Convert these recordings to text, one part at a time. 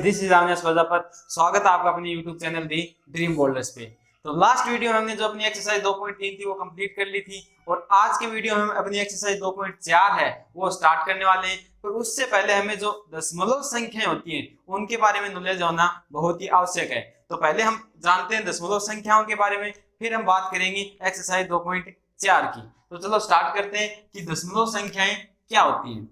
This is Aamir Prajapat. स्वागत है आपका अपने यूट्यूब चैनल दी ड्रीम बोल्डर्स पे। तो लास्ट वीडियो में हमने जो अपनी एक्सरसाइज 2.3 थी वो कंप्लीट कर ली थी और आज के वीडियो में हम अपनी एक्सरसाइज 2.4 है वो स्टार्ट करने वाले हैं। पर उससे पहले हमें जो दशमलव संख्याएं होती हैं उनके बारे में नॉलेज होना बहुत ही आवश्यक है। तो पहले हम जानते हैं दशमलव संख्याओं के बारे में, फिर हम बात करेंगे एक्सरसाइज 2.4 की। तो चलो स्टार्ट करते हैं कि दशमलव संख्याएं क्या होती हैं।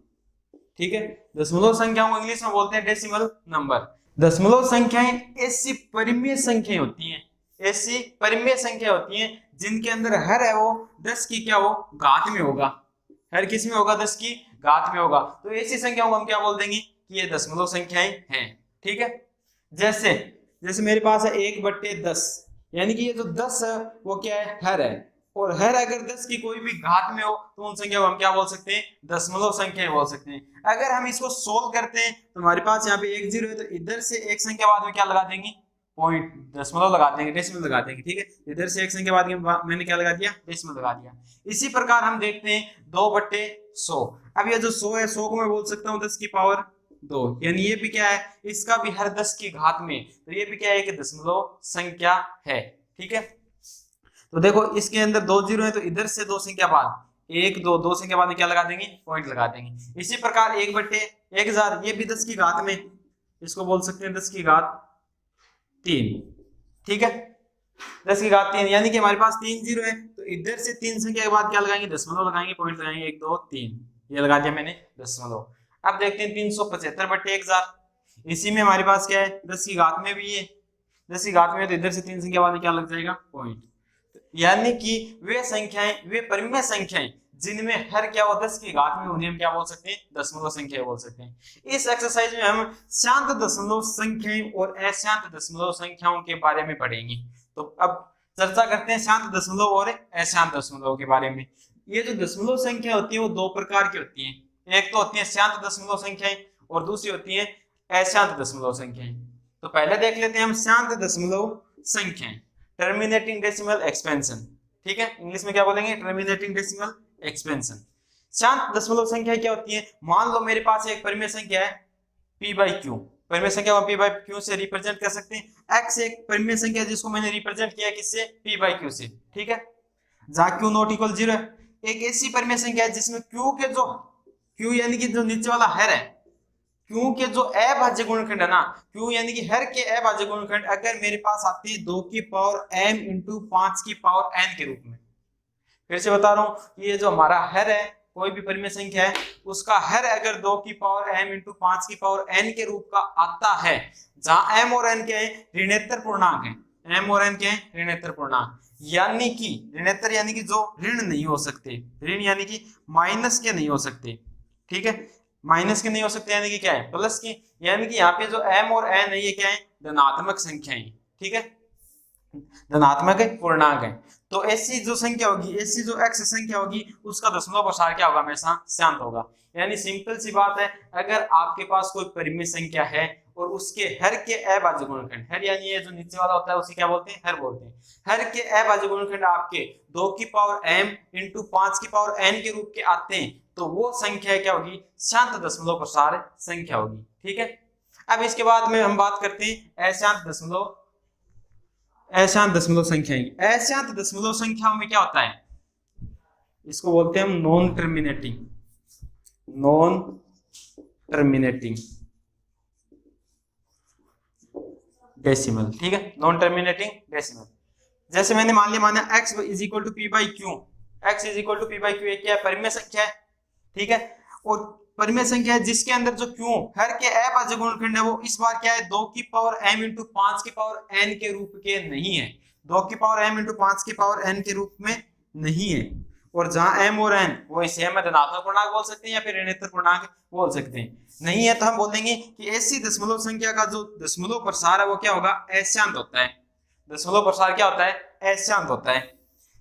ठीक है, दशमलव संख्याओं को इंग्लिश में बोलते हैं डेसिमल नंबर। दशमलव संख्याएं ऐसी परिमेय संख्याएं होती हैं, ऐसी परिमेय संख्या होती हैं जिनके अंदर हर है वो 10 की क्या हो घात में होगा। हर किस में होगा? 10 की घात में होगा। तो ऐसी संख्याओं को हम क्या बोल देंगे कि ये दशमलव संख्याएं हैं। ठीक है, जैसे जैसे मेरे पास है 1/10, यानी कि ये जो 10 है वो क्या है? हर है। और हर अगर 10 की कोई भी घात में हो तो उन संख्या को हम क्या बोल सकते हैं? दशमलव संख्या बोल सकते हैं। अगर हम इसको सोल्व करते हैं तो हमारे पास यहाँ पे 1 0 है, तो इधर से एक संख्या बाद में क्या लगा देंगे? पॉइंट, दशमलव लगा देंगे, डेसिमल लगा देंगे। ठीक है, इधर से एक संख्या बाद में मैंने क्या लगा दिया? डेसिमल लगा दिया। इसी प्रकार हम देखते हैं 2/100। अब ये जो 100 है, 100 को मैं बोल सकता हूँ 10 की पावर 2, यानी ये भी क्या है? इसका भी हर 10 की घात में, तो ये भी क्या है? कि दशमलव संख्या है। ठीक है, तो देखो इसके अंदर 2 0 है, तो इधर से दो संख्या बाद 1 2 दो संख्या बाद में क्या लगा देंगे? पॉइंट लगा देंगे। इसी प्रकार 1/1000, ये भी 10 की घात में, इसको बोल सकते हैं 10 की घात 3। ठीक है, 10 की घात 3, यानी कि हमारे पास 3 0 है, तो इधर से 3 संख्या के बाद क्या लगाएंगे? दशमलव लगाएंगे, पॉइंट लगाएंगे। 1 2 3, ये लगा दिया मैंने दशमलव। अब देखते हैं 375/1000। इसी में हमारे पास क्या है? 10 की घात में भी है, 10 की घात में है, तो इधर से 3 संख्या बाद में क्या लग जाएगा? पॉइंट। यानी कि वे संख्याएं, वे परिमेय संख्याएं जिनमें हर क्या हो 10 की घात में, उन्हें हम क्या बोल सकते हैं? दशमलव संख्या बोल सकते हैं। इस एक्सरसाइज में हम शांत दशमलव संख्याएं और अशांत दशमलव संख्याओं के बारे में पढ़ेंगे। तो अब चर्चा करते हैं शांत दशमलव और अशांत दशमलव के बारे में। ये जो दशमलव संख्या होती है वो दो प्रकार की होती है। एक तो होती है शांत दशमलव संख्याएं और दूसरी होती है अशांत दशमलव संख्याएं। तो पहले देख लेते हैं हम शांत दशमलव संख्याएं, टर्मिनेटिंग डेसिमल एक्सपेंशन। ठीक है, इंग्लिश में क्या बोलेंगे? Terminating decimal expansion. शांत दशमलव संख्या क्या होती है? मान लो मेरे पास एक परिमेय संख्या है p/q, परिमेय संख्या को p/q से रिप्रेजेंट कर सकते हैं। x एक परिमेय संख्या जिसको मैंने रिप्रेजेंट किया किससे? p/q से। ठीक है, जहां q नॉट इक्वल 0 है। एक ऐसी परिमेय संख्या है जिसमें q के जो q यानी कि जो नीचे वाला हर है, q के जो अभाज्य गुणनखंड है ना, q यानी कि हर के अभाज्य गुणनखंड अगर मेरे पास आती है 2 की पावर m इंटू 5 की पावर n के रूप में। फिर से बता रहा हूं, ये जो हमारा हर है, कोई भी परिमेय संख्या है, उसका हर अगर 2 की पावर m इंटू 5 की पावर n के रूप का आता है, जहां m और n के ऋणेतर पूर्णांक है, m और n के ऋणेतर पूर्णांक, यानी कि ऋणेतर यानी कि जो ऋण नहीं हो सकते, ऋण यानी कि माइनस के नहीं हो सकते। ठीक है, माइनस के नहीं हो सकते यानी कि क्या है? प्लस की, यानी कि यहाँ पे जो m और n है ये क्या है? धनात्मक संख्याएं। ठीक है, धनात्मक पूर्णांक है। तो ऐसी जो संख्या होगी, ऐसी जो x संख्या होगी, उसका दशमलव प्रसार क्या होगा? हमेशा शांत होगा। यानी सिंपल सी बात है, अगर आपके पास कोई परिमेय संख्या है और उसके हर के अभाज्य गुणनखंड, हर यानी ये जो नीचे वाला होता है उसे क्या बोलते हैं? हर बोलते हैं। हर के अभाज्य गुणनखंड आपके 2 की पावर m इंटू 5 की पावर n के रूप के आते हैं, तो वो संख्या क्या होगी? शांत दशमलव प्रसार संख्या होगी। ठीक है, अब इसके बाद में हम बात करते हैं अशांत दशमलव, अशांत दशमलव संख्याएं। अशांत दशमलव संख्याओं में क्या होता है? इसको बोलते हैं हम non terminating, non terminating decimal. ठीक है, नॉन टर्मिनेटिंग डेसिमल। जैसे मैंने मान लिया x is equal to p/q, x is equal to p/q एक क्या है? परिमेय संख्या है। ठीक है, और परिमेय संख्या है जिसके अंदर जो q हर के अभाज्य गुणनखंड है वो इस बार क्या है? 2 की पावर m इंटू 5 की पावर n के रूप के नहीं है, 2 की पावर m इंटू 5 की पावर n के रूप में नहीं है। और जहां m और n वो इसे हम धनात्मक पूर्णांक बोल सकते हैं या फिर ऋणात्मक पूर्णांक बोल सकते हैं। नहीं है तो हम बोल देंगे कि ऐसी दशमलव संख्या का जो दशमलव प्रसार है वो क्या होगा? अशांत होता है। दशमलव प्रसार क्या होता है? अशांत होता है।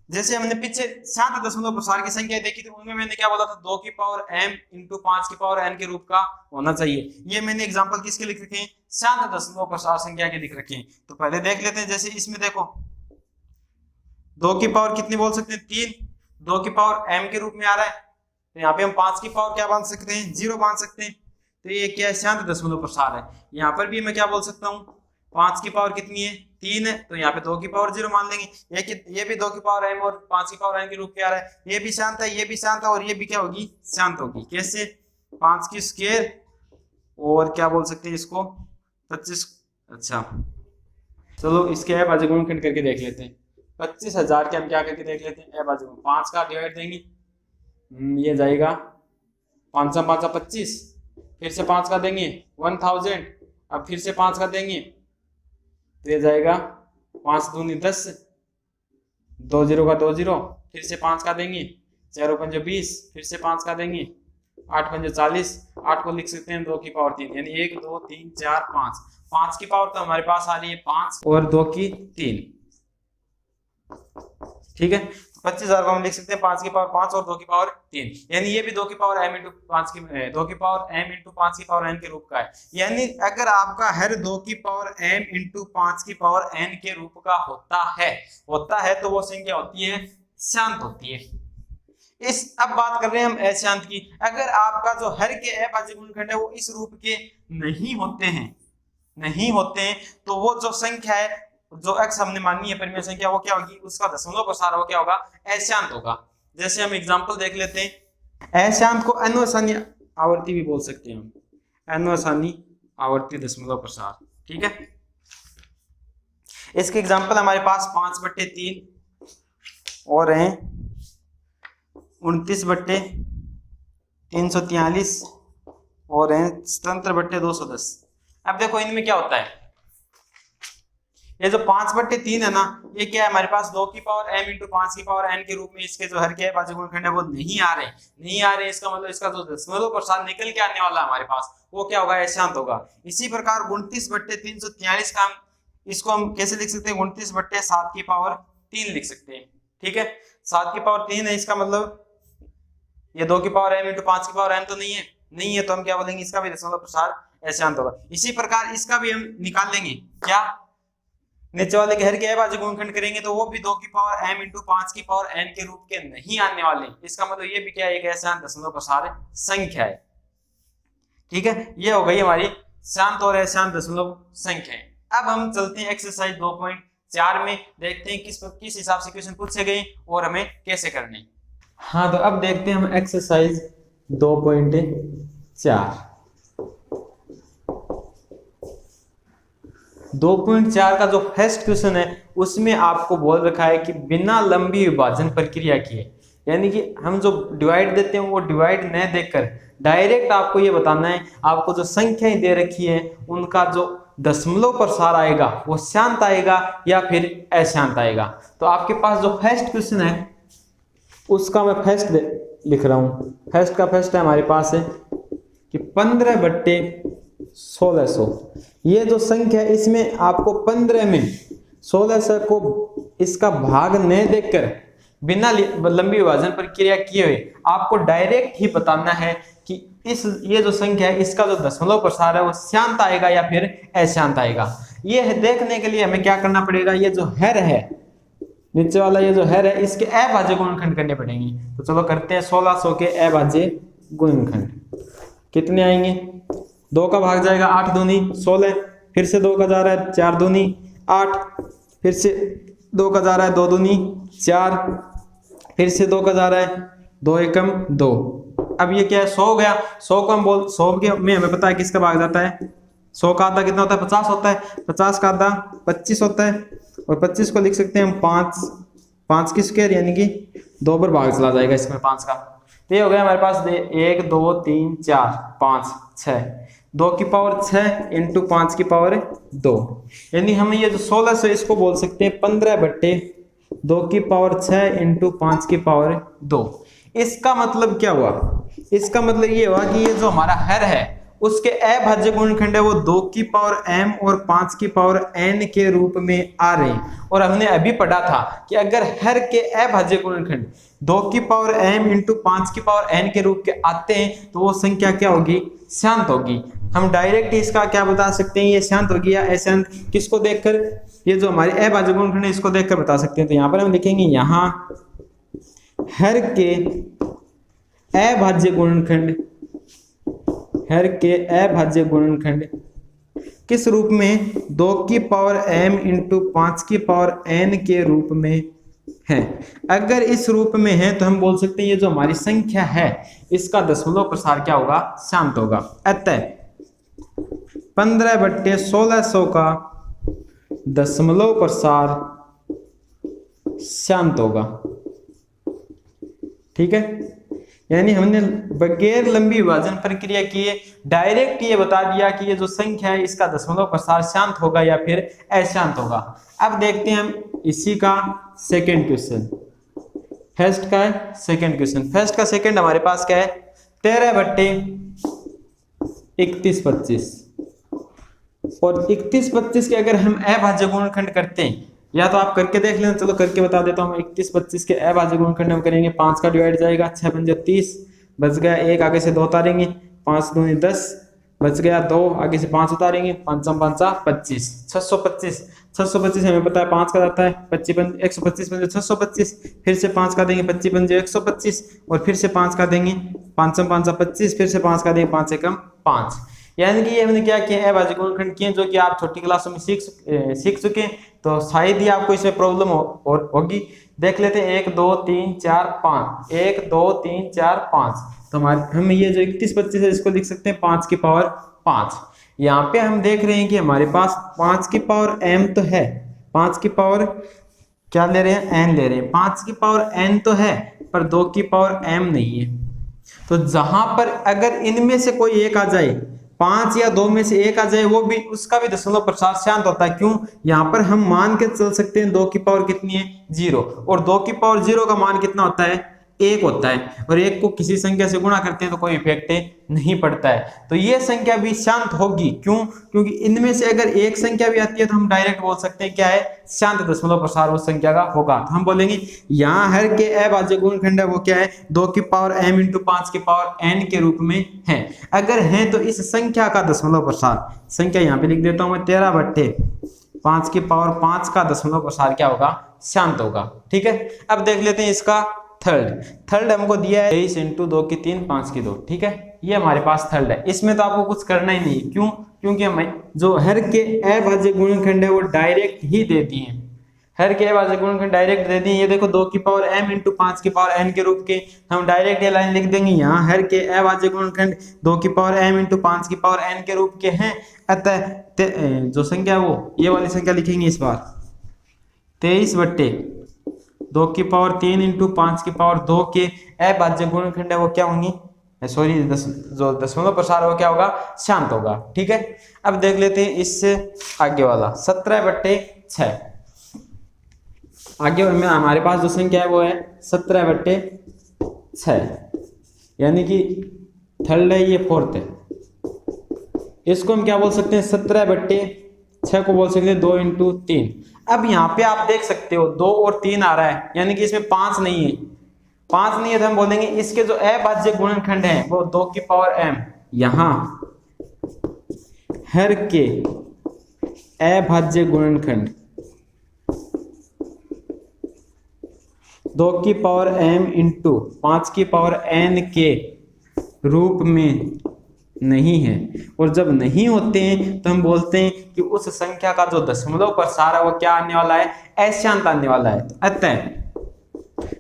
जैसे हमने पीछे शांत दशमलव प्रसार की संख्या देखी थी, उनमें मैंने क्या बोला था? 2 की पावर m इंटू 5 की पावर n के रूप का होना चाहिए। ये मैंने एग्जांपल किसके लिख रखे हैं? शांत दशमलव प्रसार संख्या के लिख रखे हैं। तो पहले देख लेते हैं, जैसे इसमें देखो 2 की पावर कितनी बोल सकते हैं? 3, 2 की पावर m के रूप में आ रहा है, तो यहाँ पे हम 5 की पावर क्या बांध सकते हैं? 0 बांध सकते हैं। तो ये क्या है, शांत दशमलव प्रसार है। यहाँ पर भी मैं क्या बोल सकता हूँ, 5 की पावर कितनी है, 3 है, तो यहाँ पे 2 की पावर 0 मान लेंगे। ये भी 2 की पावर m और 5 की पावर n के रूप में आ रहा है। ये भी शांत है, ये भी शांत है, और ये भी क्या होगी, शांत होगी। कैसे, 5 की स्क्वायर और क्या बोल सकते हैं इसको, 25। अच्छा चलो इसके अभाज्य गुणनखंड करके देख लेते हैं। 25,000 के हम क्या करके देख लेते हैं, अभाज्य गुण 5 का डिवाइड देंगे, ये जाएगा 5 5 25, फिर से 5 का देंगे 1000, अब फिर से 5 का देंगे तो ये जाएगा 5 दूनी 10, 2 0 का 2 0, फिर से 5 का देंगे, 4 5 20, फिर से 5 का देंगे, 8 5 40, 8 को लिख सकते हैं 2 की पावर 3, यानी 1 2 3 4 5, 5 की पावर तो हमारे पास आ रही है 5 और 2 की 3, ठीक है। 25,000 को हम लिख सकते हैं 5 की पावर 5 और 2 की पावर 3, यानी ये भी 2 की पावर m इंटू 5 की 2 की पावर m इंटू 5 की पावर n के रूप का है। यानी अगर आपका हर 2 की पावर m इंटू 5 की पावर n के रूप का होता है तो वो संख्या होती है, शांत होती है। अब बात कर रहे हैं हम अशांत की। अगर आपका जो हर के अभाज्य गुणनखंड है वो इस रूप के नहीं होते हैं तो वो जो संख्या है, जो x हमने मानी है परिमेय संख्या, वो क्या होगी, उसका दशमलव प्रसार वो क्या होगा, अशांत होगा। जैसे हम एग्जांपल देख लेते हैं, अशांत को अनवसानी आवर्ती भी बोल सकते हैं हम, अनवसानी आवर्ती दशमलव प्रसार, ठीक है। इसके एग्जांपल हमारे पास 5/3 और हैं 29/343 और हैं 77/210। अब देखो इनमें क्या होता है, ये जो 5/3 है ना, ये क्या है हमारे पास 2 की पावर m इंटू 5 की पावर n के रूप में इसके जो हर के अभाज्य गुणनखंड है वो नहीं आ रहे। इसका मतलब इसका जो दशमलव प्रसार निकल के आने वाला है हमारे पास वो क्या होगा, अशांत होगा। इसी प्रकार 29/343 का इसको हम कैसे लिख सकते हैं, 29/7 की पावर 3 लिख सकते हैं, ठीक है। 7 की पावर 3 है, इसका मतलब ये 2 की पावर m इंटू 5 की पावर n तो नहीं है, तो हम क्या बोलेंगे, इसका भी दशमलव प्रसार अशांत होगा। इसी प्रकार इसका भी हम निकाल लेंगे, क्या, नीचे वाले के हर के अभाज्य गुणनखंड करेंगे तो वो भी 2 की पावर m इंटू 5 की पावर n के रूप के नहीं आने वाले। इसका मतलब ये भी क्या है, एक अशांत दशमलव प्रसार संख्या है, ठीक है। ये हो गई हमारी शांत और अशांत दशमलव संख्याएं। अब हम चलते हैं एक्सरसाइज 2.4 में, देखते हैं किस हिसाब से क्वेश्चन पूछे गए और हमें कैसे करने। हाँ तो अब देखते हैं हम एक्सरसाइज 2.4। 2.4 का जो फर्स्ट क्वेश्चन है उसमें आपको बोल रखा है कि बिना लंबी विभाजन प्रक्रिया किए, यानी कि हम जो डिवाइड देते हैं वो डिवाइड न देकर डायरेक्ट आपको ये बताना है, आपको जो संख्याएं दे रखी है उनका जो दशमलव प्रसार आएगा वो शांत आएगा या फिर अशांत आएगा। तो आपके पास जो फर्स्ट क्वेश्चन है उसका मैं फर्स्ट लिख रहा हूँ। फर्स्ट का फर्स्ट है हमारे पास है कि 15/1600, ये जो संख्या इसमें आपको 15 में 1600 को इसका भाग न देकर बिना लंबी विभाजन प्रक्रिया किए हुए आपको डायरेक्ट ही बताना है कि ये जो संख्या है इसका जो दशमलव प्रसार है वो शांत आएगा या फिर अशांत आएगा। ये देखने के लिए हमें क्या करना पड़ेगा, ये जो हर है नीचे वाला ये जो हर है इसके अभाज्य गुणनखंड करने पड़ेंगे। तो चलो करते हैं 1600 के अभाज्य गुणनखंड। कितने आएंगे, 2 का भाग जाएगा 8 दूनी 16, फिर से 2 का जा रहा है 4 दूनी 8, फिर से 2 का जा रहा है 2 दूनी 4, फिर से 2 का जा रहा है 2 एकम 2। अब ये क्या है, 100 हो गया। 100 को हम 100 के में हमें पता है किसका भाग जाता है, 100 का आधा कितना होता है, 50 होता है, 50 का आधा 25 होता है, और 25 को लिख सकते हैं हम 5 की स्क्वायर, यानी कि 2 पर भाग चला जाएगा इसमें 5 का। तो ये हो गया हमारे पास 1 2 3 4 5 6, 2 की पावर 6 इंटू 5 की पावर 2, यानी हमें ये जो 1600 इसको बोल सकते हैं 15/2 की पावर 6 इंटू 5 की पावर 2। इसका मतलब क्या हुआ, इसका मतलब ये हुआ कि ये जो हमारा हर है उसके अभाज्य गुणनखंड है वो 2 की पावर m और 5 की पावर n के रूप में आ रहे हैं। और हमने अभी पढ़ा था कि अगर हर के अभाज्य गुणनखंड 2 की पावर m इंटू 5 की पावर n के रूप के आते हैं तो वो संख्या क्या होगी, शांत होगी। हम डायरेक्ट इसका क्या बता सकते हैं, ये शांत होगी या अशांत, किसको देखकर, ये जो हमारे अभाज्य गुणनखंड है इसको देखकर बता सकते हैं। तो यहाँ पर हम लिखेंगे, यहाँ हर के अभाज्य गुणनखंड हर के अभाज्य गुणनखंड किस रूप में, 2 की पावर m इंटू 5 की पावर n के रूप में है। अगर इस रूप में है तो हम बोल सकते हैं ये जो हमारी संख्या है इसका दशमलव प्रसार क्या होगा, शांत होगा। अतः 15/1600 का दशमलव प्रसार शांत होगा। ठीक है, यानी हमने बगैर लंबी विभाजन प्रक्रिया किए डायरेक्ट ये बता दिया कि ये जो संख्या है इसका दशमलव प्रसार शांत होगा या फिर अशांत होगा। अब देखते हैं हम इसी का सेकंड क्वेश्चन, फर्स्ट का है सेकंड क्वेश्चन। फर्स्ट का सेकंड हमारे पास क्या है, 13/3125 और 31/25 के अगर हम अभाज्य गुणनखंड करते हैं, या तो आप करके देख लेना, चलो करके बता देता हूँ। 31/25 के अभाज्य गुणनखंड हम करेंगे, 5 का डिवाइड जाएगा, 6 पंजे 30 बच गया, 1 आगे से 2 उतारेंगे, 5 दूनी 10 बच गया, 2 आगे से 5 उतारेंगे, 5 5 25, 625 हमें पता है 5 का जाता है, 125 पंजे 625, फिर से 5 का देंगे, 25 पंजे 125 और फिर से 5 का देंगे, 5 5 25, फिर से 5 का देंगे, 5 एकम 5। यानी कि ये हमने क्या किया है, अभाज्य गुणनखंड किए जो कि आप छोटी क्लासों में सीख चुके हैं, तो शायद ही आपको इसमें प्रॉब्लम होगी। देख लेते हैं, 1 2 3 4 5, 1 2 3 4 5, तो हमारे हम ये जो 31/25 है इसको लिख सकते हैं 5 की पावर 5। यहाँ पे हम देख रहे हैं कि हमारे पास 5 की पावर m तो है, 5 की पावर क्या ले रहे हैं, n ले रहे हैं, 5 की पावर n तो है पर 2 की पावर m नहीं है। तो जहां पर अगर इनमें से कोई एक आ जाए, 5 या 2 में से एक आ जाए, वो भी उसका भी दशमलव प्रसार शांत होता है। क्यों, यहाँ पर हम मान के चल सकते हैं 2 की पावर कितनी है, 0, और 2 की पावर 0 का मान कितना होता है, 1 होता है, और 1 को किसी संख्या से गुणा करते हैं तो कोई इफेक्ट नहीं पड़ता है। तो ये संख्या भी शांत होगी। क्यों, क्योंकि इनमें से अगर एक संख्या भी आती है तो हम डायरेक्ट बोल सकते हैं क्या है, शांत दशमलव प्रसार उस संख्या का होगा। तो हम बोलेंगे यहाँ हर के अभाज्य गुणनखंड है वो क्या है, 2 की पावर m इंटू 5 की पावर n के रूप में है। अगर है तो इस संख्या का दशमलव प्रसार, संख्या यहाँ पे लिख देता हूँ मैं, 13/5 की पावर 5 का दशमलव प्रसार क्या होगा, शांत होगा। ठीक है, अब देख लेते हैं इसका थर्ड हमको दिया है 23 इंटू 2 की 3 5 की 2। ठीक है, ये हमारे पास थर्ड है, इसमें तो आपको कुछ करना ही नहीं। क्यों, क्योंकि हमें जो हर के अभाज्य गुणनखंड है वो डायरेक्ट ही दे दिए हैं, हर के अभाज्य गुणनखंड डायरेक्ट दे दिए। ये देखो 2 की पावर m इंटू 5 की पावर n के रूप के, हम डायरेक्ट ये लाइन लिख देंगे यहाँ, हर के अभाज्य गुणनखंड 2 की पावर m इंटू 5 की पावर n के रूप के हैं। अतः जो संख्या है वो ये वाली संख्या लिखेंगे इस बार, 23/2 की पावर 3 इंटू 5 की पावर 2 के अभाज्य गुणनखंड है वो क्या होंगी, सॉरी जो दशमलव प्रसार हो क्या होगा, शांत होगा। ठीक है, अब देख लेते हैं इससे आगे वाला 17/6। आगे में हमारे पास जो संख्या है वो है 17/6, यानी कि थर्ड है, ये फोर्थ है। इसको हम क्या बोल सकते हैं, 17/6 को बोल सकते हैं 2 इंटू 3। अब यहाँ पे आप देख सकते हो 2 और 3 आ रहा है, यानी कि इसमें 5 नहीं है, 5 नहीं है तो हम बोलेंगे इसके जो अभाज्य गुणनखंड है वो 2 की पावर m, यहाँ हर के अभाज्य गुणनखंड 2 की पावर m इंटू 5 की पावर n के रूप में नहीं है। और जब नहीं होते हैं तो हम बोलते हैं कि उस संख्या का जो दशमलव प्रसार है वो क्या आने वाला है, अशांत आने वाला है। अतः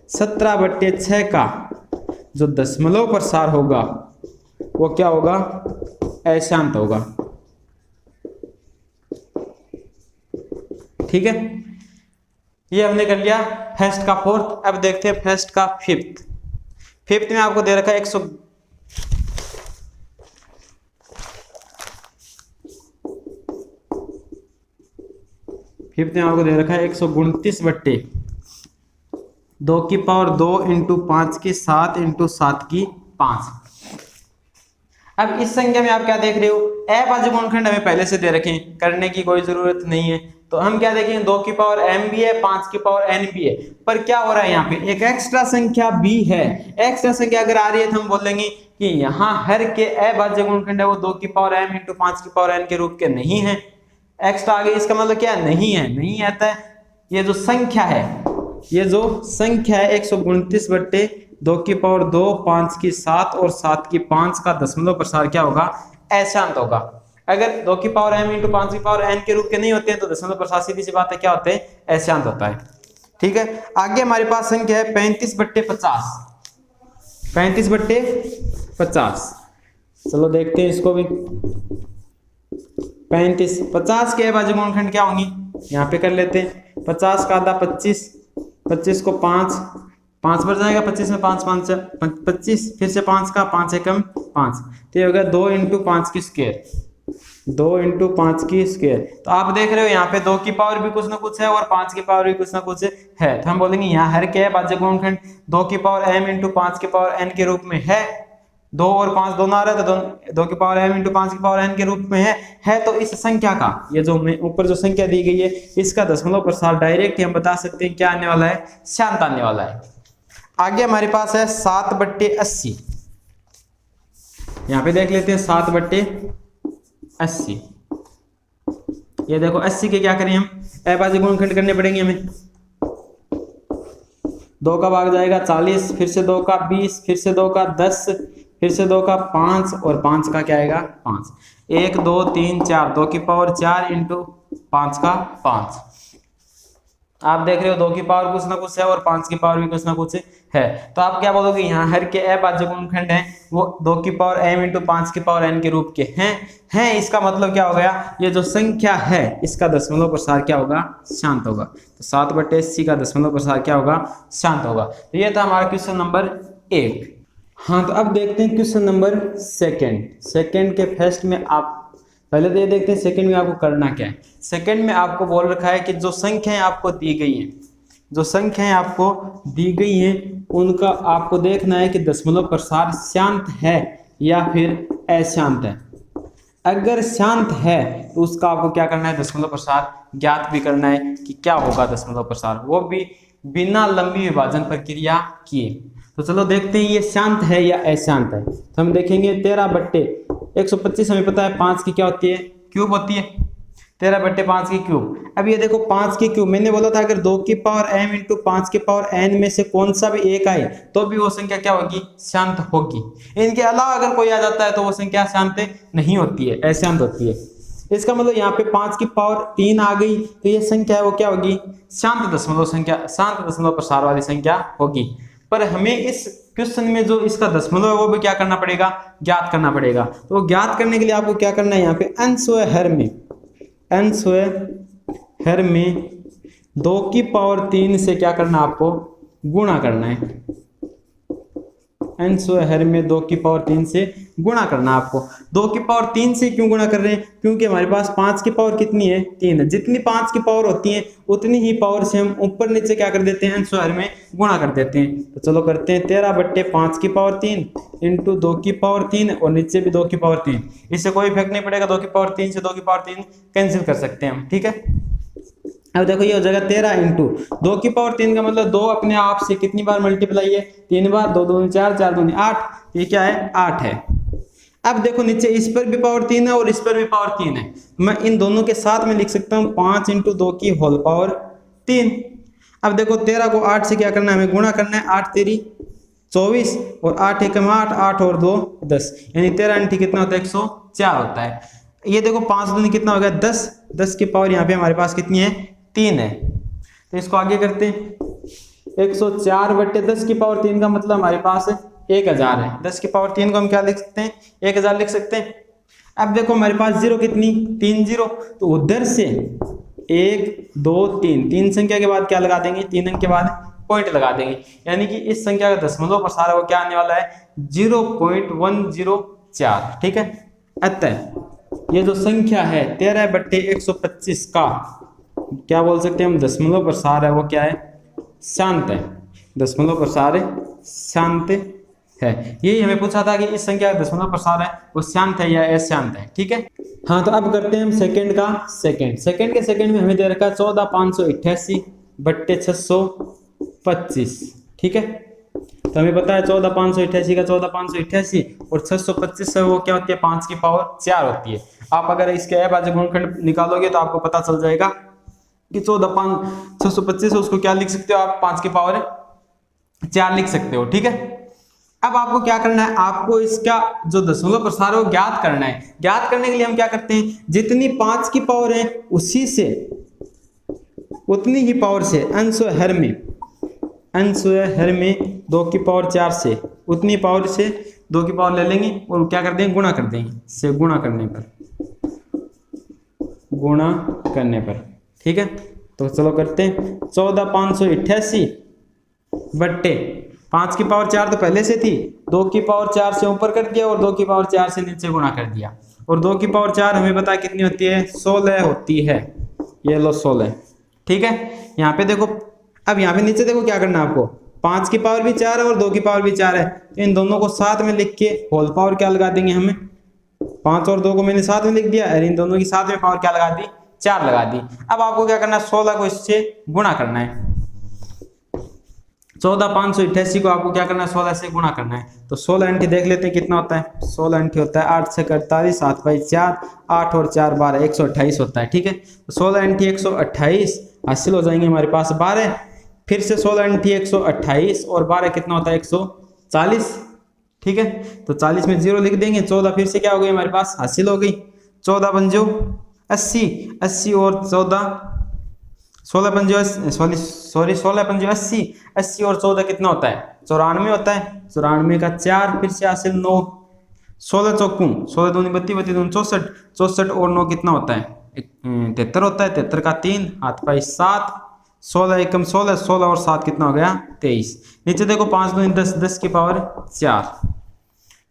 17/6 का जो दशमलव प्रसार होगा वो क्या होगा, अशांत होगा। ठीक है, ये हमने कर लिया फर्स्ट का फोर्थ। अब देखते हैं फर्स्ट का फिफ्थ। फिफ्थ में आपको दे रखा है 129/2 की पावर 2 इंटू 5 की 7 इंटू 7 की 5। अब इस संख्या में आप क्या देख रहे हो, अभाज्य गुणनखंड हमें पहले से दे रखे हैं, करने की कोई जरूरत नहीं है। तो हम क्या देखेंगे, 2 की पावर m भी है, 5 की पावर n भी है, पर क्या हो रहा है यहाँ पे एक एक्स्ट्रा संख्या b है। एक्स्ट्रा संख्या अगर आ रही है तो हम बोलेंगे कि यहाँ हर के अभाज्य गुणनखंड है वो 2 की पावर m इंटू 5 की पावर n के रूप के नहीं है। एक्स्ट्रा आ गई, इसका मतलब क्या है, नहीं है। नहीं आता है, ये जो संख्या है 129/6 2 की पावर 2, 5 की 7 और 7 की 5 का दशमलव प्रसार क्या होगा, अशांत होगा। अगर 2 की पावर m इंटू 5 की पावर n के रूप के नहीं होते हैं तो दशमलव प्रसार सीधी सी बात है क्या होते हैं, अशांत होता है। ठीक है, आगे हमारे पास संख्या है 35/50। 35/50, चलो देखते हैं इसको भी। 35, 50 के अभाज्य गुणनखंड क्या होंगी, यहाँ पे कर लेते हैं। 50 का आधा 25, 25 को 5 बढ़ जाएगा, 25 में 5 5 25, फिर से 5 का 5 एकम 5, तो ये हो गया 2 × 5 की स्क्वायर, 2 × 5 की स्क्वायर। तो आप देख रहे हो यहाँ पे 2 की पावर भी कुछ ना कुछ है और 5 की पावर भी कुछ ना कुछ है, तो हम बोलेंगे यहाँ हर के अभाज्य गुणनखंड 2 की पावर m × 5 की पावर n के रूप में है। 2 और 5 दोनों आ रहा है तो 2 की पावर m × 5 की पावर n के रूप में है। तो इस संख्या का, ये जो ऊपर जो संख्या दी गई है, इसका दशमलव प्रसार डायरेक्ट हम बता सकते हैं क्या आने वाला है, शांत आने वाला है। आगे हमारे पास है 7/80। यहाँ पे देख लेते हैं 7/80। ये देखो 80 के क्या करें हम, अभाज्य गुणनखंड करने पड़ेंगे हमें। 2 का भाग जाएगा 40, फिर से 2 का 20, फिर से 2 का 10, फिर से 2 का 5 और 5 का क्या आएगा 5। 1 2 3 4, 2 की पावर 4 × 5 का 5। आप देख रहे हो 2 की पावर कुछ ना कुछ है और 5 की पावर भी कुछ ना कुछ है। तो आप क्या बोलोगे, यहाँ हर के अभाज्य गुणनखंड है वो 2 की पावर m × 5 की पावर n के रूप के हैं। इसका मतलब क्या हो गया, ये जो संख्या है इसका दशमलव प्रसार क्या होगा, शांत होगा। तो 7/80 का दशमलव प्रसार क्या होगा, शांत होगा। तो ये था हमारा क्वेश्चन नंबर 1। हाँ, तो अब देखते हैं क्वेश्चन नंबर सेकंड के फर्स्ट में आप पहले तो ये देखते हैं सेकंड में आपको करना क्या है। सेकंड में आपको बोल रखा है कि जो संख्याएं आपको दी गई हैं, उनका आपको देखना है कि दशमलव प्रसार शांत है या फिर अशांत है। अगर शांत है तो उसका आपको क्या करना है, दशमलव प्रसार ज्ञात भी करना है कि क्या होगा दशमलव प्रसार, वो भी बिना लंबी विभाजन प्रक्रिया किए। तो चलो देखते हैं ये शांत है या अशांत है। तो हम देखेंगे 13/125 हमें पता है 5 की क्या होती है, क्यूब होती है। 13/5 की क्यूब। अब ये देखो 5 की क्यूब, मैंने बोला था अगर 2 की पावर m × 5 की पावर n में से कौन सा भी एक आए तो भी वो संख्या क्या होगी, शांत होगी। इनके अलावा अगर कोई आ जाता है तो वो संख्या शांत नहीं होती है, अशांत होती है। इसका मतलब यहाँ पे 5 की पावर 3 आ गई तो ये संख्या है वो क्या होगी, शांत दशमलव प्रसार वाली संख्या होगी। पर हमें इस क्वेश्चन में जो इसका दशमलव है वो भी क्या करना पड़ेगा, ज्ञात करना पड़ेगा। तो ज्ञात करने के लिए आपको क्या करना है, यहाँ पे अंश व हर में 2 की पावर 3 से क्या करना, आपको गुणा करना है। अंश व हर में 2 की पावर 3 से गुणा करना आपको। 2 की पावर 3 से क्यों गुणा कर रहे हैं, क्योंकि हमारे पास 5 की पावर कितनी है, 3 है। जितनी 5 की पावर होती है उतनी ही पावर से हम ऊपर नीचे क्या कर देते हैं, अंश व हर में गुणा कर देते हैं। तो चलो करते हैं 13/5 की पावर 3 × 2 की पावर 3 और नीचे भी 2 की पावर 3। इससे कोई इफेक्ट नहीं पड़ेगा, 2 की पावर 3 से 2 की पावर 3 कैंसिल कर सकते हैं हम, ठीक है। अब देखो ये हो जाएगा 13 × 2 की पावर 3 का मतलब 2 अपने आप से कितनी बार मल्टीप्लाई है, 3 बार। 2 दूनी 4, 4 दूनी 8, ये क्या है 8 है। अब देखो नीचे इस पर भी पावर 3 है और इस पर भी पावर 3 है, मैं इन दोनों के साथ में लिख सकता हूँ 5 × 2 की होल पावर 3। अब देखो 13 को 8 से क्या करना है, हमें गुणा करना है। 8 तेरी 24 और 8 एकम 8, 8 और 2 10, यानी 13 × कितना होता है, 104 होता है। ये देखो 5 दूनी कितना हो गया 10, 10 की पावर यहाँ पे हमारे पास कितनी है, 3 है। तो इसको आगे करते हैं। 104/10 की पावर 3 का मतलब हमारे पास 1000 है। 10 की पावर 3 को हम क्या लिख सकते हैं, 1000 लिख सकते हैं। अब देखो हमारे पास जीरो कितनी, 3 जीरो, तो उधर से 1 2 3 संख्या के बाद क्या लगा देंगे, 3 अंक के बाद पॉइंट लगा देंगे, यानी कि इस संख्या का दशमलव प्रसार वो क्या आने वाला है, 0.104, ठीक है। अतः ये जो संख्या है 13/125 का क्या बोल सकते हैं हम, दशमलव प्रसार है वो क्या है, शांत है। दशमलव प्रसार शांत है। यही हमें पूछा था कि इस संख्या का दशमलव प्रसार है वो शांत है या अशांत है, ठीक है। हाँ, तो अब करते हैं हम सेकंड का सेकंड के सेकंड में हमें दे रखा है 14,588/625, ठीक है। तो हमें पता है 14,588 का 14,588 और 625 है वो क्या होती है, 5 की पावर 4 होती है। आप अगर इसके अभाज्य गुणनखंड निकालोगे तो आपको पता चल जाएगा कि 14,625 है, उसको क्या लिख सकते हो आप, 5 की पावर 4 लिख सकते हो, ठीक है। अब आपको क्या करना है, आपको इसका जो दशमलव प्रसार है वो ज्ञात करना है। ज्ञात करने के लिए हम क्या करते हैं, जितनी 5 की पावर है उसी से उतनी ही पावर से अंश हर में 2 की पावर 4 से उतनी पावर से 2 की पावर ले लेंगे और क्या कर देंगे, गुणा कर देंगे। से गुणा करने पर ठीक है। तो चलो करते हैं, 14,588 बट्टे 5 की पावर 4 तो पहले से थी, 2 की पावर 4 से ऊपर कर दिया और 2 की पावर 4 से नीचे गुणा कर दिया। और 2 की पावर 4 हमें पता है कितनी होती है, 16 होती है। ये लो 16 ठीक है। यहाँ पे देखो, अब यहाँ पे नीचे देखो क्या करना है आपको, 5 की पावर भी 4 है और 2 की पावर भी 4 है, तो इन दोनों को साथ में लिख के होल पावर क्या लगा देंगे हमें, 5 और 2 को मैंने साथ में लिख दिया और इन दोनों की साथ में पावर क्या लगा दी, 4 लगा दी। अब आपको क्या करना है, 16 को इससे गुणा करना है। 14,588 को आपको क्या करना है, 16 से गुणा करना है। तो 16 अंठी देख लेते हैं कितना होता है, 16 अंठी होता है 8 से 48, 7 बाई 4, 8 और 4 12, 128 होता है ठीक है। तो 16 अंठी 128 हासिल हो जाएंगे हमारे पास 12, फिर से 16 अंठी 128 और 12 कितना होता है 140 ठीक है। तो 40 में 0 लिख देंगे, 14 फिर से क्या हो गई हमारे पास हासिल हो गई, 14 पंजो 80, 80 और 14 16 पंजो 80, 80 और 14 कितना होता है 94 होता है। 94 का 4 फिर से हासिल 9, 16 चौकू 16 दूनी 32, 32 दूनी 64, 64 और 9 कितना होता है 73 होता है। 73 का 3 हाथ पाई 7, 16 एकम 16, 16 और 7 कितना हो गया 23। नीचे देखो 5 दूनी 10, 10 की पावर 4,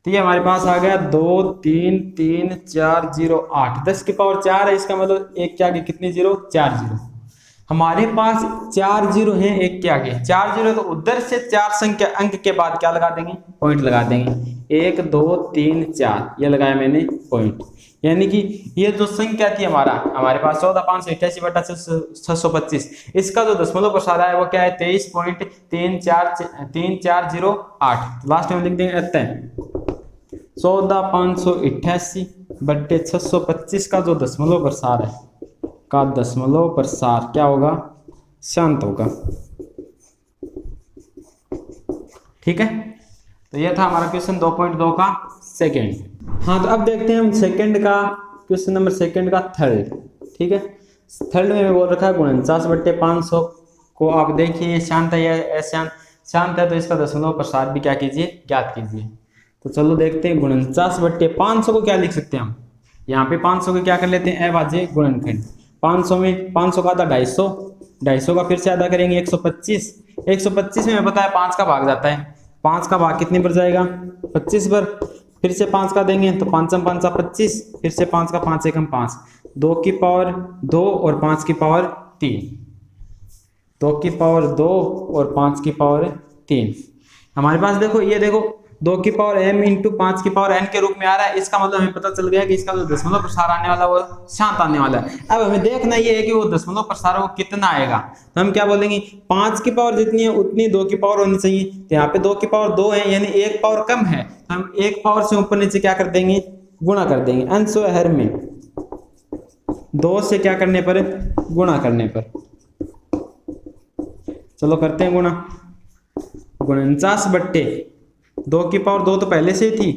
तो ये हमारे पास आ गया 2 3 3 4 0 8, 10 की पावर 4 है, इसका मतलब एक के आगे कितनी 0, 4 0। हमारे पास 4 0 है एक के आगे 4 0, तो उधर से 4 संख्या अंक के बाद क्या लगा देंगे, पॉइंट लगा देंगे। 1 2 3 4 ये लगाया मैंने पॉइंट, यानी कि ये जो संख्या थी हमारे पास 14,588 बटा 625, इसका जो दशमलव प्रसार है वो क्या है 23.3408। लास्ट में लिख देंगे अतः 14,588 बट्टे 625 का जो दशमलव प्रसार है का दशमलव प्रसार क्या होगा, शांत होगा ठीक है। तो यह था हमारा क्वेश्चन 2.2 का सेकंड। हाँ तो अब देखते हैं हम सेकंड का क्वेश्चन नंबर सेकंड का थर्ड ठीक है। थर्ड में बोल रखा है 49 बट्टे 500 को आप देखिए ये शांत है या शांत है, तो इसका दशमलव प्रसार भी क्या कीजिए, ज्ञात कीजिए। तो चलो देखते हैं 49 बट्टे 500 को क्या लिख सकते हैं हम, यहाँ पे 500 को क्या कर लेते हैं अभाज्य गुणनखंड। 500 में 500 का आधा 250, 250 का फिर से आधा करेंगे 125, 125 में पता है 5 का भाग जाता है, 5 का भाग कितने पर जाएगा 25 पर, फिर से 5 का देंगे तो 5 5 25, फिर से 5 का 5 एकम 5, 2 की पावर 2 और 5 की पावर 3, 2 की पावर 2 और 5 की पावर 3। हमारे पास देखो ये देखो 2 की पावर m इंटू 5 की पावर n के रूप में आ रहा है, इसका मतलब हमें पता चल गया कि इसका जो दशमलव प्रसार आने वाला वो शांत आने वाला है। अब हमें देखना ये है कि वो दशमलव प्रसार वो कितना आएगा, तो हम क्या बोलेंगे 5 की पावर जितनी है उतनी 2 की पावर होनी चाहिए। तो यहाँ पे 2 की पावर 2 है यानी 1 पावर कम है, तो हम 1 पावर से ऊपर नीचे क्या कर देंगे, गुणा कर देंगे। अंश हर में 2 से क्या करने पर, गुणा करने पर। चलो करते हैं गुणा, 49 बट्टे 2 की पावर 2 तो पहले से ही थी,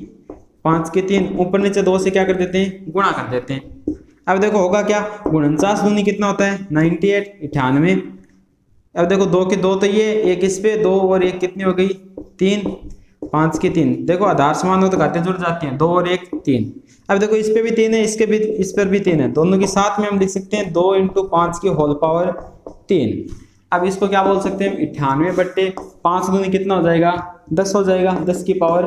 5 की 3 ऊपर नीचे 2 से क्या कर देते हैं, गुणा कर देते हैं। अब देखो होगा क्या, 49 दूनी कितना होता है 98, 98। अब देखो 2 के 2 तो ये, एक इस पे 2 और 1 कितनी हो गई 3, 5 की 3। देखो आधार समान हो तो घातें जुड़ जाती हैं, 2 और 1 3। अब देखो इस पे भी 3 है, इसके भी इस पर भी 3 है, दोनों के साथ में हम लिख सकते हैं 2 इंटू 5 की होल पावर 3। अब इसको क्या बोल सकते हैं 98 बट्टे 5 दूनी कितना हो जाएगा 10 हो जाएगा, 10 की पावर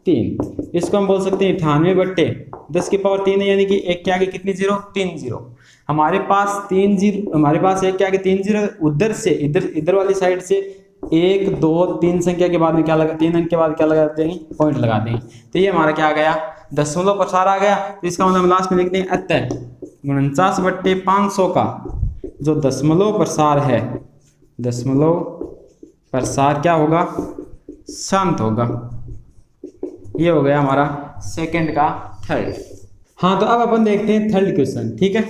3। इसको हम बोल सकते हैं 98 बट्टे 10 की पावर 3 है, यानी कि एक के आगे कितनी 0, 3 0। हमारे पास 3 0, हमारे पास एक के आगे 3 0, उधर से इधर वाली साइड से 1 2 3 संख्या के बाद में क्या लगा, 3 अंक के बाद क्या लगा देंगे, पॉइंट लगा देंगे। तो ये हमारा क्या आ गया, दशमलव प्रसार आ गया। तो इसका मतलब लास्ट में लिखते हैं अतः 49 बट्टे 500 का जो दशमलव प्रसार है, दशमलव प्रसार क्या होगा, शांत होगा। ये हो गया हमारा सेकंड का थर्ड। हाँ तो अब अपन देखते हैं थर्ड क्वेश्चन ठीक है।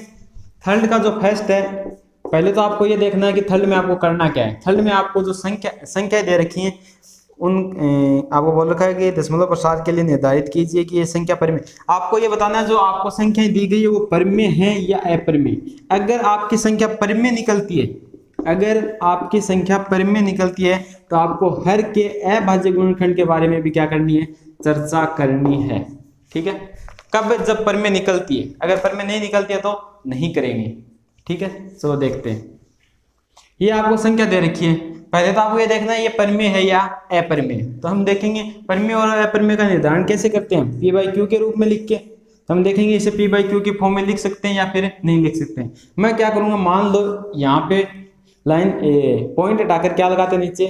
थर्ड का जो फर्स्ट है, पहले तो आपको ये देखना है कि थर्ड में आपको करना क्या है। थर्ड में आपको जो संख्या दे रखी है आपको बोल रखा है कि दशमलव प्रसार के लिए निर्धारित कीजिए कि ये संख्या परिमेय। आपको ये बताना है जो आपको संख्याएं दी गई है वो परिमेय है या अपरिमेय। अगर आपकी संख्या परिमेय निकलती है, अगर आपकी संख्या परिमेय निकलती है तो आपको हर के अभाज्य गुणनखंड के बारे में भी क्या करनी है, चर्चा करनी है। ठीक है, कब, जब परिमेय निकलती है। अगर परिमेय नहीं निकलती है तो नहीं करेंगे। ठीक है, चलो देखते हैं। ये आपको संख्या दे रखी है, पहले तो आपको ये देखना है ये परिमेय है या अपरिमेय। तो हम देखेंगे परिमेय और अपरिमेय का निर्धारण कैसे करते हैं, पी बाई क्यू के रूप में लिख के। तो हम देखेंगे इसे पी बाई क्यू के फॉर्म में लिख सकते हैं या फिर नहीं लिख सकते हैं। मैं क्या करूंगा, मान लो यहाँ पे लाइन पॉइंट हटाकर क्या लगाते हैं, नीचे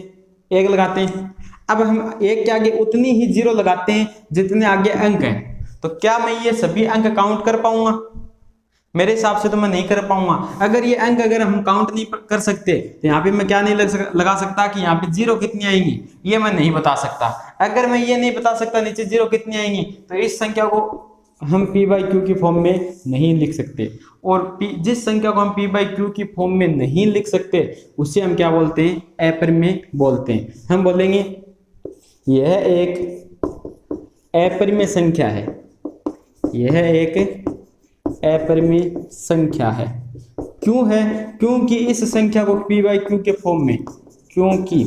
1 लगाते हैं। अब हम 1 के आगे उतनी ही 0 लगाते हैं जितने आगे अंक हैं। तो क्या मैं ये सभी अंक काउंट कर पाऊंगा? मेरे हिसाब से तो मैं नहीं कर पाऊंगा। अगर ये अंक अगर हम काउंट नहीं कर सकते तो यहाँ पे मैं क्या नहीं लगा सकता कि यहाँ पे 0 कितनी आएंगी, ये मैं नहीं बता सकता। अगर मैं ये नहीं बता सकता नीचे 0 कितनी आएंगी तो इस संख्या को हम पी बाई क्यू की फॉर्म में नहीं लिख सकते। और जिस संख्या को हम पी बाई क्यू की फॉर्म में नहीं लिख सकते उसे हम क्या बोलते हैं, अपरिमेय बोलते हैं। हम बोलेंगे यह एक अपरिमेय संख्या है, यह एक अपरिमेय संख्या है। क्यों है? क्योंकि इस संख्या को पी बाई क्यू के फॉर्म में, क्योंकि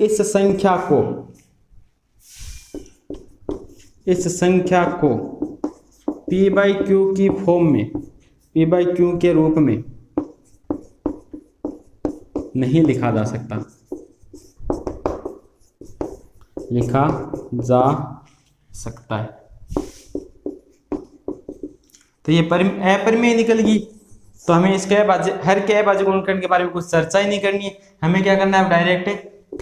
इस संख्या को पी बाई क्यू की फॉर्म में, पी बाई क्यू के रूप में नहीं लिखा जा सकता, लिखा जा सकता है। तो ये अपरिमेय निकल गई। तो हमें इसके हर के अभाज्य गुणनखंड के बारे में कुछ चर्चा ही नहीं करनी है। हमें क्या करना है, डायरेक्ट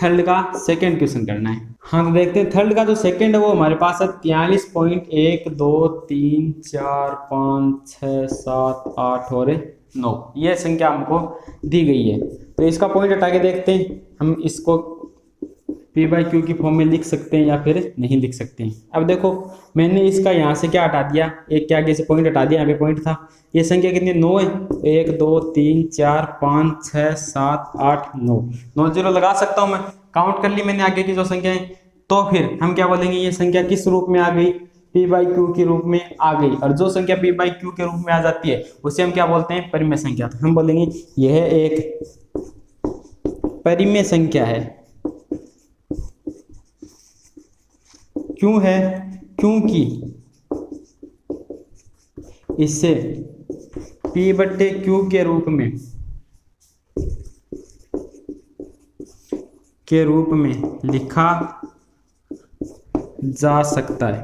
थर्ड का सेकंड क्वेश्चन करना है। हाँ, तो देखते हैं थर्ड का जो सेकंड है वो हमारे पास है 43.1 2 3 4 5 6 7 8 और 9। ये संख्या हमको दी गई है। तो इसका पॉइंट हटा के देखते हैं हम इसको पी बाई क्यू की फॉर्म में लिख सकते हैं या फिर नहीं लिख सकते हैं। अब देखो मैंने इसका यहाँ से क्या हटा दिया, 1 के आगे से पॉइंट हटा दिया, यहाँ पे पॉइंट था। ये संख्या कितनी, 9 है। 1 2 3 4 5 6 7 8 9, 9 0 लगा सकता हूँ मैं। काउंट कर ली मैंने आगे की जो संख्या है। तो फिर हम क्या बोलेंगे, ये संख्या किस रूप में आ गई, पी बाई क्यू के रूप में आ गई। और जो संख्या पी बाई क्यू के रूप में आ जाती है उसे हम क्या बोलते हैं, परिमेय संख्या। तो हम बोलेंगे यह एक परिमेय संख्या है। क्यों है? क्योंकि इसे P बट्टे Q के रूप में लिखा जा सकता है।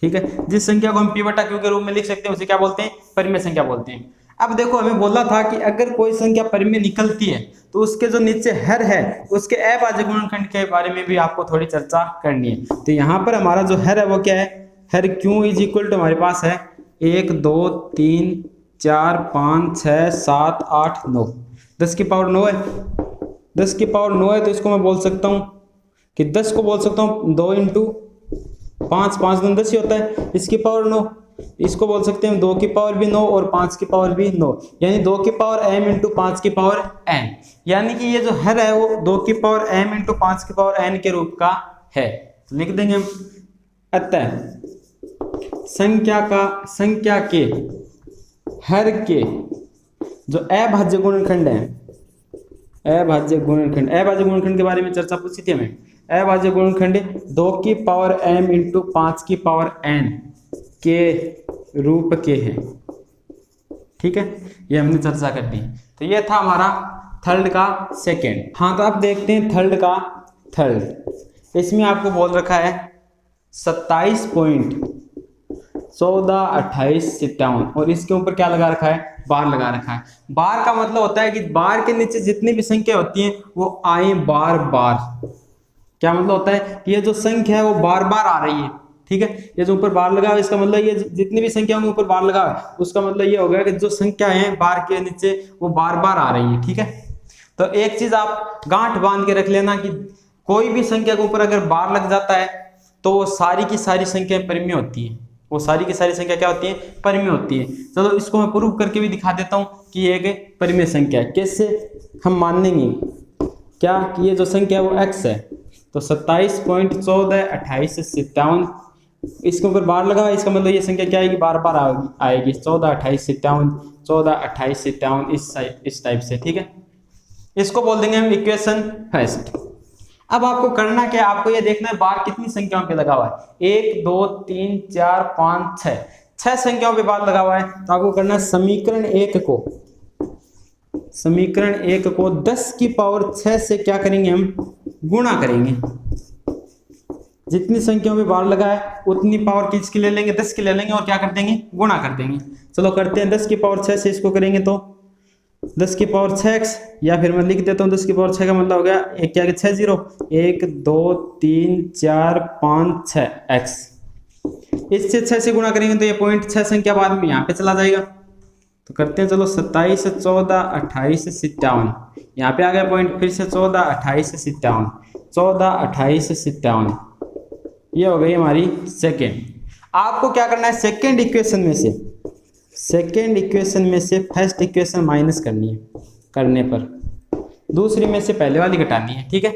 ठीक है, जिस संख्या को हम P बट्टा Q के रूप में लिख सकते हैं उसे क्या बोलते हैं, परिमेय संख्या बोलते हैं। अब देखो हमें बोला था कि अगर कोई संख्या परिमेय निकलती है तो उसके जो नीचे हर है उसके अभाज्य गुणनखंड के बारे में भी आपको थोड़ी चर्चा करनी है। तो यहाँ पर हमारा जो हर है वो क्या है, हर Q इज इक्वल टू हमारे पास है 1 2 3 4 5 6 7 8 9, 10 की पावर 9 है। 10 की पावर 9 है तो इसको मैं बोल सकता हूँ कि 10 को बोल सकता हूँ 2 इंटू 5, 5 गुना 10 ही होता है, इसकी पावर 9। इसको बोल सकते हैं 2 की पावर भी 9 और 5 की पावर भी 9, यानी 2 की पावर m इंटू 5 की पावर n। यानी कि ये जो हर है वो 2 की पावर m इंटू 5 की पावर n के रूप का है। तो लिख देंगे हम, अतः संख्या के हर के जो अभाज्य गुणनखंड है, अभाज्य गुणनखंड के बारे में चर्चा पूछी थी हमें। अभाज्य गुणनखंड 2 की पावर m इंटू 5 की पावर n के रूप के हैं। ठीक है, ये हमने चर्चा कर दी। तो ये था हमारा थर्ड का सेकंड। हाँ, तो अब देखते हैं थर्ड का थर्ड। इसमें आपको बोल रखा है 27 पॉइंट 14 28 57 और इसके ऊपर क्या लगा रखा है, बार लगा रखा है। बार का मतलब होता है कि बार के नीचे जितनी भी संख्या होती है वो आए बार बार। क्या मतलब होता है कि ये जो संख्या है वो बार बार आ रही है। ठीक है, ये जो ऊपर बार लगा है इसका मतलब ये जितनी भी संख्या होंगी ऊपर बार लगा है उसका मतलब ये हो गया कि जो संख्या है बार के नीचे वो बार बार आ रही है। ठीक है, तो एक चीज आप गांठ बांध के रख लेना कि कोई भी संख्या के ऊपर अगर बार लग जाता है तो वो सारी की सारी संख्याएं परिमेय होती है। वो सारी की सारी संख्या क्या होती है, परिमेय होती है। चलो इसको मैं प्रूव करके भी दिखा देता हूँ कि ये एक परिमेय संख्या है। कैसे हम मानेंगे क्या कि ये जो संख्या है वो x है, तो 27.142857, इसके ऊपर बार लगा, इसका मतलब ये संख्या क्या आएगी, बार बार आएगी 14, 28, 57, 14, 28, 57 इस टाइप से। ठीक है, इसको बोल देंगे हम इक्वेशन फर्स्ट। अब आपको करना क्या है, आपको ये देखना है बार कितनी संख्याओं पे लगा हुआ है, 1 2 3 4 5 6 संख्याओं पे बार लगा हुआ है। तो आपको करना है समीकरण 1 को 10 की पावर 6 से क्या करेंगे, हम गुणा करेंगे। जितनी संख्याओं पे बार लगा है उतनी पावर किसकी ले लेंगे, 10 की ले लेंगे और क्या कर देंगे, गुणा कर देंगे। चलो करते हैं, 10 की पावर 6 से इसको करेंगे तो 10 की पावर 6x, या फिर मैं लिख देता हूँ 10 की पावर 6 का मतलब हो गया एक क्या 6 0, 1 2 3 4 5 6 x। इससे 6 से गुणा करेंगे तो ये 0.6 संख्या बाद में यहाँ पे चला जाएगा। तो करते हैं, चलो 27 14 28 57, यहाँ पे आ गया पॉइंट, फिर से 14 28 57, 14 28 57, ये हो गई हमारी सेकेंड। आपको क्या करना है, सेकेंड इक्वेशन में से फर्स्ट इक्वेशन माइनस करनी है, करने पर दूसरी में से पहले वाली घटानी है। ठीक है,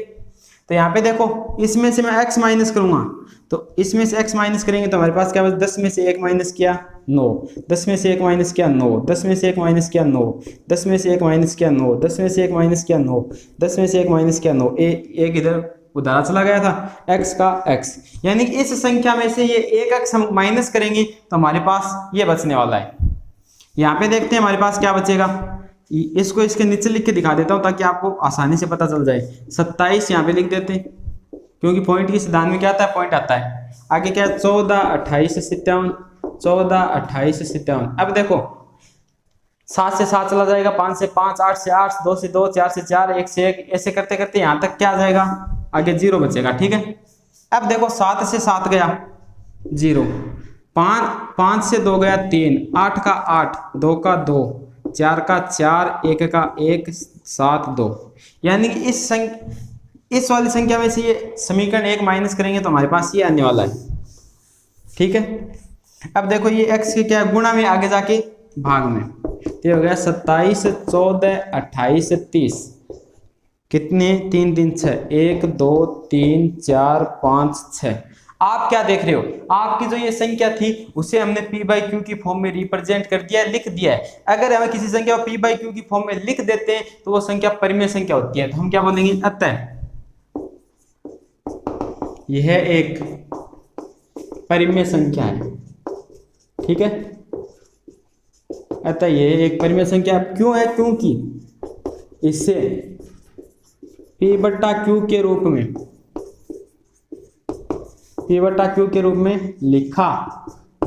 तो यहाँ पे देखो इसमें से मैं x माइनस करूंगा, तो इसमें से x माइनस करेंगे तो हमारे पास क्या बचा, 10 में से 1 माइनस किया 9, 10 में से 1 माइनस किया 9, 10 में से 1 माइनस किया 9, 10 में से 1 माइनस किया 9, 10 में से 1 माइनस किया 9, 10 में से 1 माइनस किया 9, एक इधर उधारा चला गया था, x का x, यानी कि इस संख्या में से ये एक x हम माइनस करेंगे तो हमारे पास ये बचने वाला है। यहाँ पे देखते हैं हमारे पास क्या बचेगा, इसको इसके नीचे लिख के दिखा देता हूँ ताकि आपको आसानी से पता चल जाए। 27 यहाँ पे लिख देते हैं, क्योंकि पॉइंट की सिद्धांत में क्या आता है, पॉइंट आता है। आगे क्या है, 14 28 57, 14 28 57। अब देखो 7 से 7 चला जाएगा, 5 से 5, 8 से 8, 2 से 2, 4 से 4, 1 से 1, ऐसे करते करते यहाँ तक क्या आ जाएगा, आगे 0 बचेगा। ठीक है, अब देखो 7 से 7 गया 0, 5 से 2 गया 3, 8 का 8, 2 का 2, 4 का 4, 1 का 1, 7 2, यानी कि इस वाली संख्या में से ये समीकरण 1 माइनस करेंगे तो हमारे पास ये आने वाला है। ठीक है, अब देखो ये x के क्या गुणा में, आगे जाके भाग में, तो हो गया 27 14 28 30, कितने 3 3 6, 1 2 3 4 5 6। आप क्या देख रहे हो, आपकी जो ये संख्या थी उसे हमने p बाई क्यू की फॉर्म में रिप्रेजेंट कर दिया है, लिख दिया है। अगर हमें किसी संख्या को p बाई क्यू की फॉर्म में लिख देते हैं तो वो संख्या परिमेय संख्या होती है, तो हम क्या बोलेंगे, अतः यह एक परिमेय संख्या है। ठीक है, अतः यह एक परिमेय संख्या क्यों है, क्योंकि इसे p बट्टा क्यू के रूप में, p बट्टा क्यू के रूप में लिखा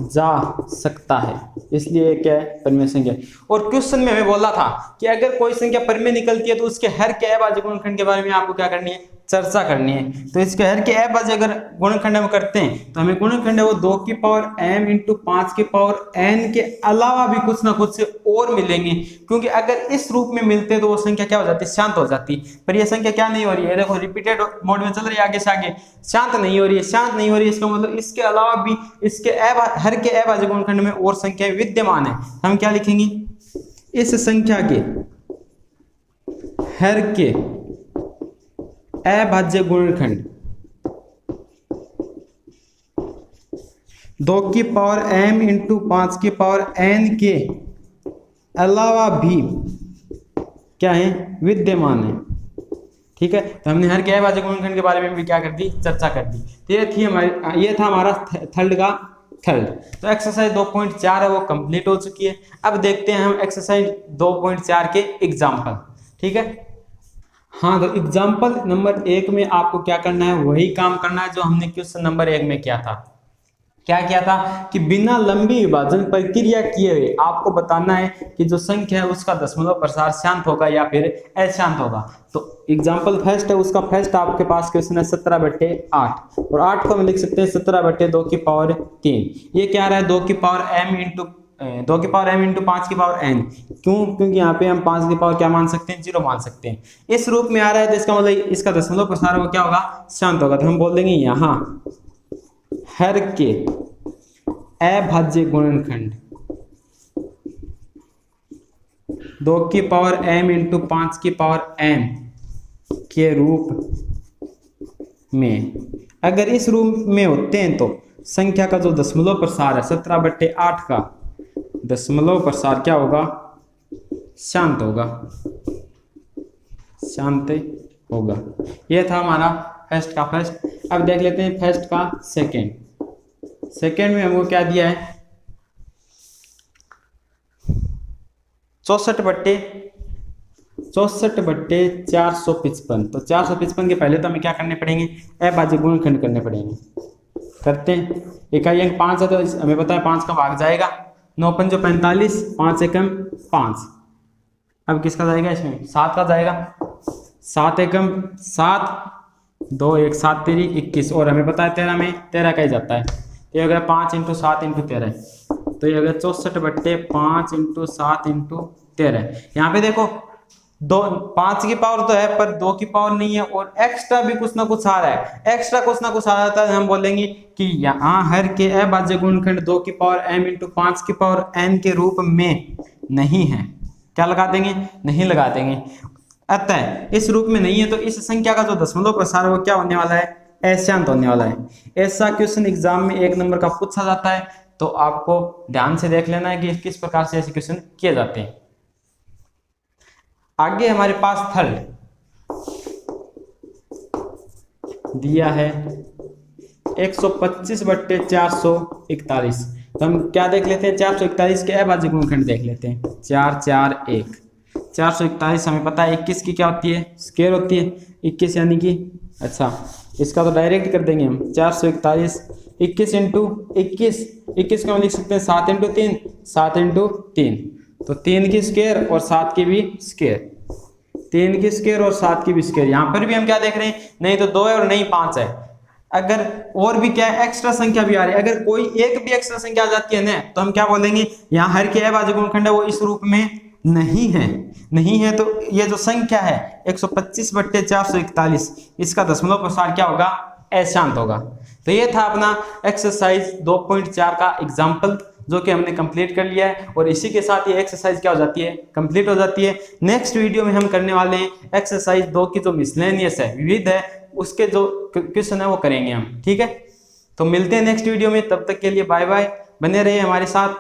जा सकता है, इसलिए क्या है, परिमेय संख्या। और क्वेश्चन में हमें बोला था कि अगर कोई संख्या परिमेय निकलती है तो उसके हर के अभाज्य गुणनखंड के बारे में आपको क्या करनी है, चर्चा करनी है। तो इसके हर के अभाज्य अगर गुणनखंड हम करते हैं तो हमें गुणनखंड है वो 2 की पावर m इंटू 5 की पावर n के अलावा भी कुछ ना कुछ और मिलेंगे, क्योंकि अगर इस रूप में मिलते तो वो संख्या क्या हो जाती, शांत हो जाती। पर ये संख्या क्या नहीं हो रही है, देखो रिपीटेड मोड में चल रही है, आगे से आगे शांत नहीं हो रही है, शांत नहीं हो रही है। इसका मतलब इसके अलावा भी इसके हर के अभाज्य गुणनखंड में और संख्याएं विद्यमान है। हम क्या लिखेंगे, इस संख्या के हर के अभाज्य गुणनखंड 2 की पावर m इंटू 5 की पावर n के अलावा भी क्या है, विद्यमान है। ठीक है, तो हमने हर के अभाज्य गुणनखंड के बारे में भी क्या कर दी, चर्चा कर दी। तो ये थी हमारी, ये था हमारा थर्ड का थर्ड। तो एक्सरसाइज 2.4 है वो कंप्लीट हो चुकी है। अब देखते हैं हम एक्सरसाइज 2.4 के एग्जाम्पल। ठीक है, हाँ, तो एग्जाम्पल नंबर 1 में आपको क्या करना है, वही काम करना है जो हमने क्वेश्चन नंबर 1 में किया था। क्या किया था कि बिना लंबी विभाजन प्रक्रिया किए हुए आपको बताना है कि जो संख्या है उसका दशमलव प्रसार शांत होगा या फिर अशांत होगा। तो एग्जाम्पल फर्स्ट है, उसका फर्स्ट आपके पास क्वेश्चन है 17/8, और 8 को हम लिख सकते हैं 17/2 की पावर 3। ये क्या रहा है, 2 की पावर m इंटू 2 की पावर m इंटू 5 की पावर n। क्यों, क्योंकि यहाँ पे हम 5 की पावर क्या मान सकते हैं, 0 मान सकते हैं। इस रूप में आ रहा है तो इसका मतलब इसका दशमलव प्रसार वो क्या होगा, शांत होगा। तो हम बोल देंगे यहाँ हर के अभाज्य गुणनखंड 2 की पावर m इंटू 5 की पावर n के रूप में। अगर इस रूप में होते हैं तो संख्या का जो दशमलव प्रसार है 17/8 का दशमलव प्रसार क्या होगा, शांत होगा, शांत होगा। यह था हमारा फर्स्ट का फर्स्ट। अब देख लेते हैं फर्स्ट का सेकंड। सेकंड में हमको क्या दिया है, 64/455। तो 455 के पहले तो हमें क्या करने पड़ेंगे, अभाज्य गुणनखंड करने पड़ेंगे। करते हैं। इकाई अंक 5 है तो हमें पता है 5 का भाग जाएगा, 9 पंजो 45, 5 एकम 5। अब किसका जाएगा इसमें, 7 का जाएगा, 7 एकम 7, 2 1 7 तेरी 21, और हमें पता है 13 में 13 का ही जाता है। ये अगर 5 × 7 × 13, तो ये अगर 64/5 × 7 × 13। यहाँ पे देखो 5 की पावर तो है पर 2 की पावर नहीं है, और एक्स्ट्रा भी कुछ ना कुछ आ रहा है। एक्स्ट्रा कुछ ना कुछ आ जाता है, हम बोलेंगे कि यहाँ हर के अभाज्य गुणनखंड 2 की पावर m × 5 की पावर n के रूप में नहीं है। क्या लगा देंगे, नहीं लगा देंगे। अतः इस रूप में नहीं है तो इस संख्या का जो दशमलव प्रसार है वो क्या होने वाला है, अशांत होने वाला है। ऐसा क्वेश्चन एग्जाम में 1 नंबर का पूछा जाता है, तो आपको ध्यान से देख लेना है कि किस प्रकार से ऐसे क्वेश्चन किए जाते हैं। आगे हमारे पास थर्ड दिया है 125/441। तो हम क्या देख लेते हैं, 441 के अभाज्य गुणनखंड देख लेते हैं। 4 4 1 441 हमें पता है 21 की क्या होती है, स्क्वायर होती है 21, यानी कि अच्छा इसका तो डायरेक्ट कर देंगे हम। 441 21 × 21 को हम लिख सकते हैं 7 × 3 7 × 3, तो 3 की स्क्वायर और 7 की भी स्क्वायर, 3 की स्क्वायर और 7 की भी स्क्वायर। यहाँ पर भी हम क्या देख रहे हैं, नहीं तो 2 है और नहीं 5 है। अगर और भी क्या है, एक्स्ट्रा संख्या भी आ रही है। अगर कोई एक भी एक्स्ट्रा संख्या आ जाती है ना, तो हम क्या बोलेंगे, यहाँ हर के अभाज्य गुणनखंड है वो इस रूप में नहीं है। नहीं है तो ये जो संख्या है 125/441, इसका दशमलव प्रसार क्या होगा, अशांत होगा। तो ये था अपना एक्सरसाइज 2.4 का एग्जाम्पल, जो कि हमने कंप्लीट कर लिया है, और इसी के साथ ये एक्सरसाइज क्या हो जाती है, कंप्लीट हो जाती है। नेक्स्ट वीडियो में हम करने वाले हैं एक्सरसाइज 2 की जो मिसलेनियस है, विविध है, उसके जो क्वेश्चन है वो करेंगे हम। ठीक है, तो मिलते हैं नेक्स्ट वीडियो में, तब तक के लिए बाय बाय, बने रहिए हमारे साथ।